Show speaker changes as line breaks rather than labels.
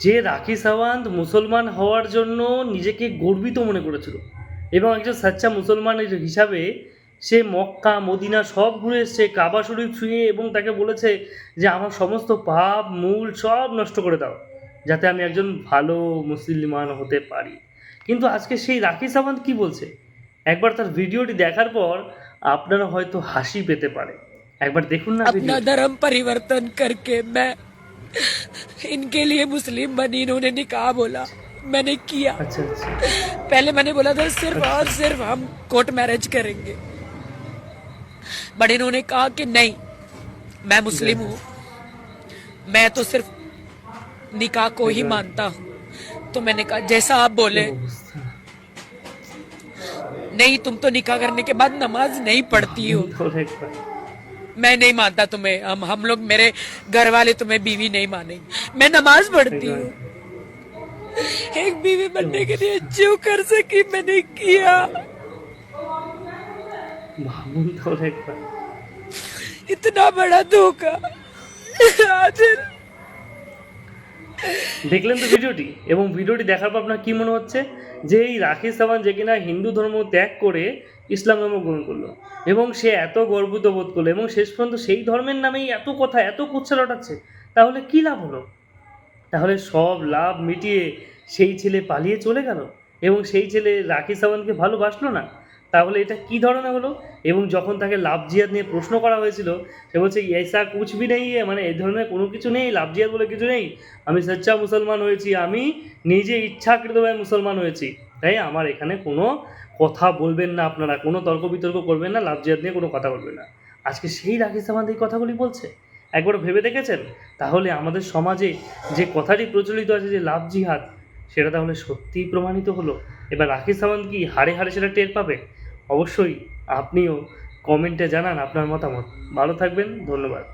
যে রাখি সাওয়ান্ত মুসলমান হওয়ার জন্য নিজেকে গর্বিত মনে করেছিল এবং একজন সাচ্চা মুসলমানের হিসাবে সে মক্কা মদিনা সব ঘুরে এসছে, কাবা শরীফ ছুঁয়ে, এবং তাকে বলেছে যে আমার সমস্ত পাপ মূল সব নষ্ট করে দাও যাতে আমি একজন ভালো মুসলমান হতে পারি। কিন্তু আজকে সেই রাখি সাওয়ান্ত কি বলছে, একবার তার ভিডিওটি দেখার পর আপনারা হয়তো হাসি পেতে পারে। একবার দেখুন না
अपना
ভিডিওটি।
धर्म परिवर्तन करके मैं इनके लिए मुस्लिम बनी। इन्होंने निकाह बोला, मैंने किया।
আচ্ছা আচ্ছা
पहले मैंने बोला था सिर्फ और
अच्छा
सिर्फ हम कोर्ट मैरिज करेंगे, बट इन्होंने कहा कि नहीं, मैं मुस्लिम हूँ, मैं तो सिर्फ निकाह को ही मानता हूँ। तो मैंने कहा जैसा आप बोले।
অবস্থা।
नहीं, तुम तो निकाह करने के बाद नमाज नहीं पढ़ती हो।
একবার
मैं नहीं मानता तुम्हें, हम लोग, मेरे घर वाले तुम्हें बीवी नहीं मानेंगे। मैं नमाज पढ़ती हूँ। एक बीवी बनने के लिए जो कर सकी मैंने किया।
ভাবুন তো একবার।
इतना बड़ा धोखा आज।
দেখলেন তো ভিডিওটি, এবং ভিডিওটি দেখার পর আপনার কী মনে হচ্ছে যে এই রাখি সাওয়ান্ত যে কিনা হিন্দু ধর্ম ত্যাগ করে ইসলাম ধর্ম গ্রহণ করলো এবং সে এত গর্বিত বোধ করলো এবং শেষ পর্যন্ত সেই ধর্মের নামেই এত কথা এত কুচ্ছা রটাচ্ছে, তাহলে কী লাভ হলো? তাহলে সব লাভ মিটিয়ে সেই ছেলে পালিয়ে চলে গেল এবং সেই ছেলে রাখি সাওয়ান্তকে ভালোবাসলো না, তাহলে এটা কী ধরনের হলো? এবং যখন তাকে লাভ জিহাদ নিয়ে প্রশ্ন করা হয়েছিল, সে বলছে ऐसा कुछ भी नहीं है, মানে এই ধরনের কোনো কিছু নেই, লাভ জিহাদ বলে কিছু নেই, আমি সচ্চা মুসলমান হয়েছি, আমি নিজে ইচ্ছাকৃতভাবে মুসলমান হয়েছি, তাই আমার এখানে কোনো কথা বলবেন না, আপনারা কোনো তর্ক বিতর্ক করবেন না, লাভ জিহাদ নিয়ে কোনো কথা বলবেন না। আজকে সেই রাখি সাওয়ান্ত এই কথাগুলি বলছে, একবার ভেবে দেখেছেন? তাহলে আমাদের সমাজে যে কথাটি প্রচলিত আছে যে লাভ জিহাদ, সেটা তাহলে সত্যিই প্রমাণিত হলো। এবার রাখি সাওয়ান্ত কি হাড়ে হাড়ে সেটা টের পাবে? অবশ্যই আপনিও কমেন্টে জানান আপনার মতামত। ভালো থাকবেন, ধন্যবাদ।